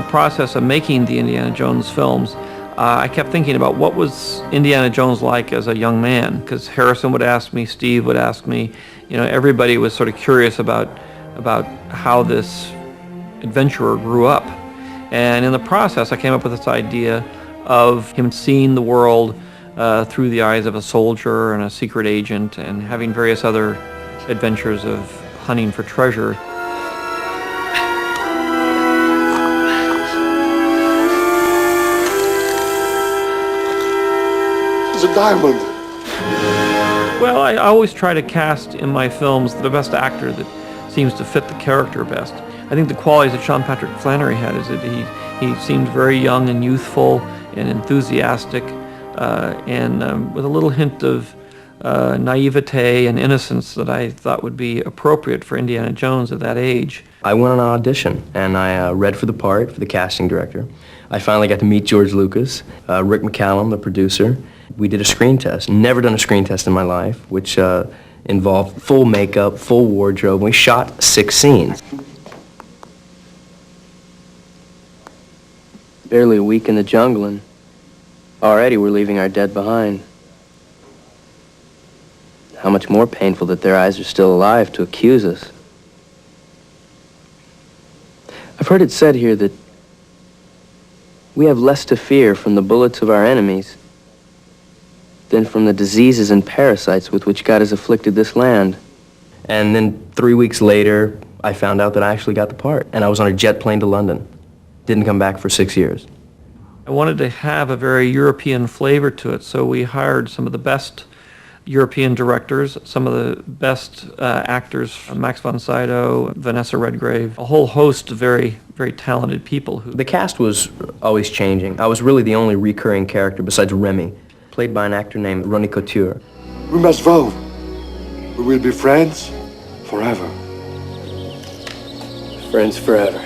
the process of making the Indiana Jones films, I kept thinking about what was Indiana Jones like as a young man, because Harrison would ask me, Steve would ask me, everybody was sort of curious about how this adventurer grew up. And in the process, I came up with this idea of him seeing the world through the eyes of a soldier and a secret agent, and having various other adventures of hunting for treasure. It's a diamond. Well, I always try to cast in my films the best actor that seems to fit the character best. I think the qualities that Sean Patrick Flanery had is that he seemed very young and youthful and enthusiastic, and with a little hint of naivete and innocence that I thought would be appropriate for Indiana Jones at that age. I went on an audition, and I read for the part for the casting director. I finally got to meet George Lucas, Rick McCallum, the producer. We did a screen test. Never done a screen test in my life, which involved full makeup, full wardrobe. We shot 6 scenes. Barely a week in the jungle, and already we're leaving our dead behind. How much more painful that their eyes are still alive to accuse us. I've heard it said here that we have less to fear from the bullets of our enemies than from the diseases and parasites with which God has afflicted this land. And then 3 weeks later, I found out that I actually got the part, and I was on a jet plane to London. Didn't come back for 6 years. I wanted to have a very European flavor to it, so we hired some of the best European directors, some of the best actors, Max von Sydow, Vanessa Redgrave, a whole host of very, very talented people. The cast was always changing. I was really the only recurring character besides Remy, played by an actor named Ronnie Couture. We must vote. We will be friends forever. Friends forever.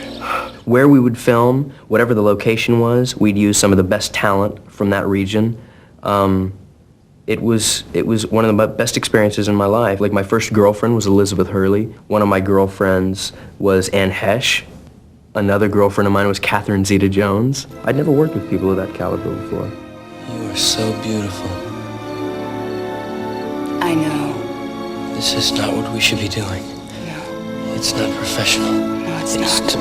Where we would film, whatever the location was, we'd use some of the best talent from that region. It was one of the best experiences in my life. Like, my first girlfriend was Elizabeth Hurley. One of my girlfriends was Anne Hesh. Another girlfriend of mine was Catherine Zeta-Jones. I'd never worked with people of that caliber before. You are so beautiful. I know. This is not what we should be doing. No. It's not professional. No, it's not.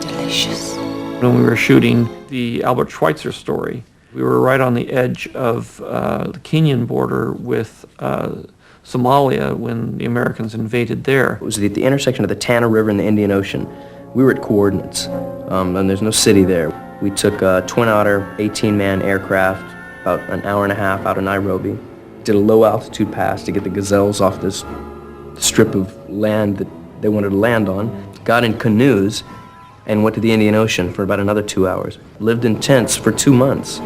Delicious. When we were shooting the Albert Schweitzer story, we were right on the edge of the Kenyan border with Somalia when the Americans invaded there. It was at the intersection of the Tana River and the Indian Ocean. We were at coordinates, and there's no city there. We took a Twin Otter 18-man aircraft about an hour and a half out of Nairobi, did a low-altitude pass to get the gazelles off this strip of land that they wanted to land on, got in canoes, and went to the Indian Ocean for about another 2 hours. Lived in tents for 2 months.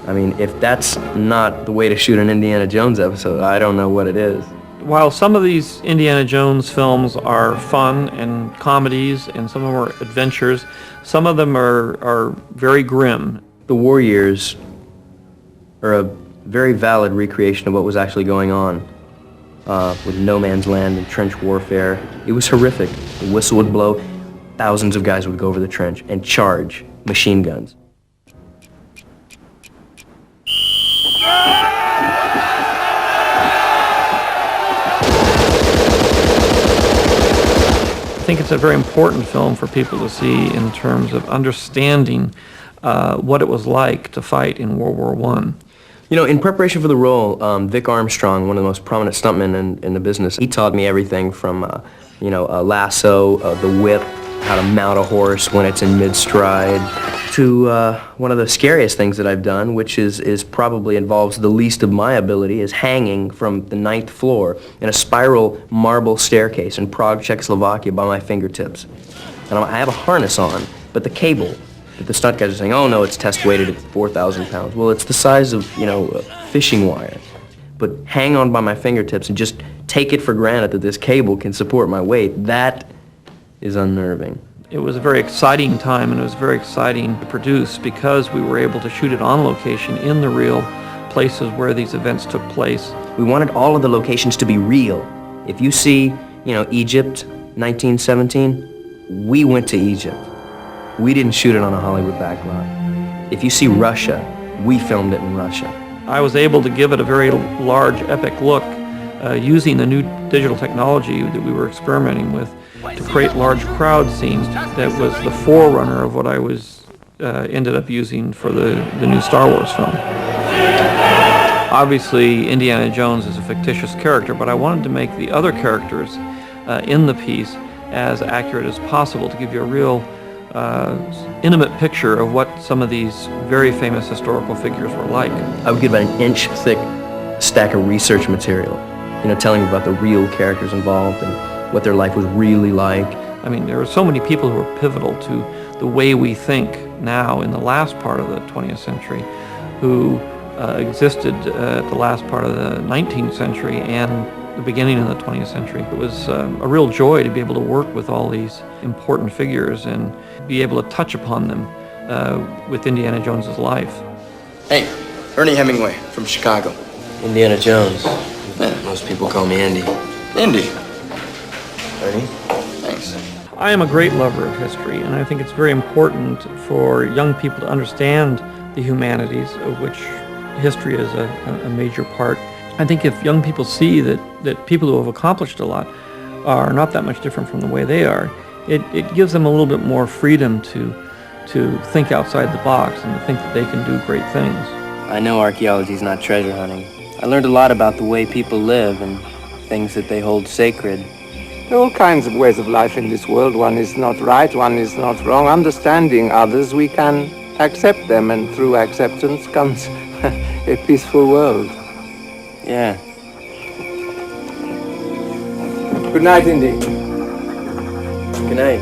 I mean, if that's not the way to shoot an Indiana Jones episode, I don't know what it is. While some of these Indiana Jones films are fun and comedies, and some of them are adventures, some of them are very grim. The war years are a very valid recreation of what was actually going on with no man's land and trench warfare. It was horrific. The whistle would blow. Thousands of guys would go over the trench and charge machine guns. I think it's a very important film for people to see in terms of understanding what it was like to fight in World War I. You know, in preparation for the role, Vic Armstrong, one of the most prominent stuntmen in the business, he taught me everything from, a lasso, the whip, how to mount a horse when it's in mid-stride, to one of the scariest things that I've done, which is probably involves the least of my ability, is hanging from the 9th floor in a spiral marble staircase in Prague, Czechoslovakia by my fingertips. And I have a harness on, but the cable that the stunt guys are saying, oh no, it's test weighted at 4,000 pounds. Well, it's the size of, fishing wire. But hang on by my fingertips and just take it for granted that this cable can support my weight, that is unnerving. It was a very exciting time, and it was very exciting to produce because we were able to shoot it on location in the real places where these events took place. We wanted all of the locations to be real. If you see, Egypt 1917, we went to Egypt. We didn't shoot it on a Hollywood backlot. If you see Russia, we filmed it in Russia. I was able to give it a very large, epic look using the new digital technology that we were experimenting with to create large crowd scenes that was the forerunner of what I was ended up using for the new Star Wars film. Obviously, Indiana Jones is a fictitious character, but I wanted to make the other characters in the piece as accurate as possible to give you a real intimate picture of what some of these very famous historical figures were like. I would get about an inch thick stack of research material, telling you about the real characters involved and what their life was really like. I mean, there are so many people who are pivotal to the way we think now in the last part of the 20th century who existed at the last part of the 19th century and the beginning of the 20th century. It was a real joy to be able to work with all these important figures and be able to touch upon them with Indiana Jones's life. Hey, Ernie Hemingway from Chicago. Indiana Jones. Most people call me Indy. Indy. Ernie? Thanks. I am a great lover of history, and I think it's very important for young people to understand the humanities, of which history is a major part. I think if young people see that people who have accomplished a lot are not that much different from the way they are, it gives them a little bit more freedom to think outside the box and to think that they can do great things. I know archaeology's not treasure hunting. I learned a lot about the way people live and things that they hold sacred. There are all kinds of ways of life in this world. One is not right, one is not wrong. Understanding others, we can accept them, and through acceptance comes a peaceful world. Yeah. Good night, Indy. Good night.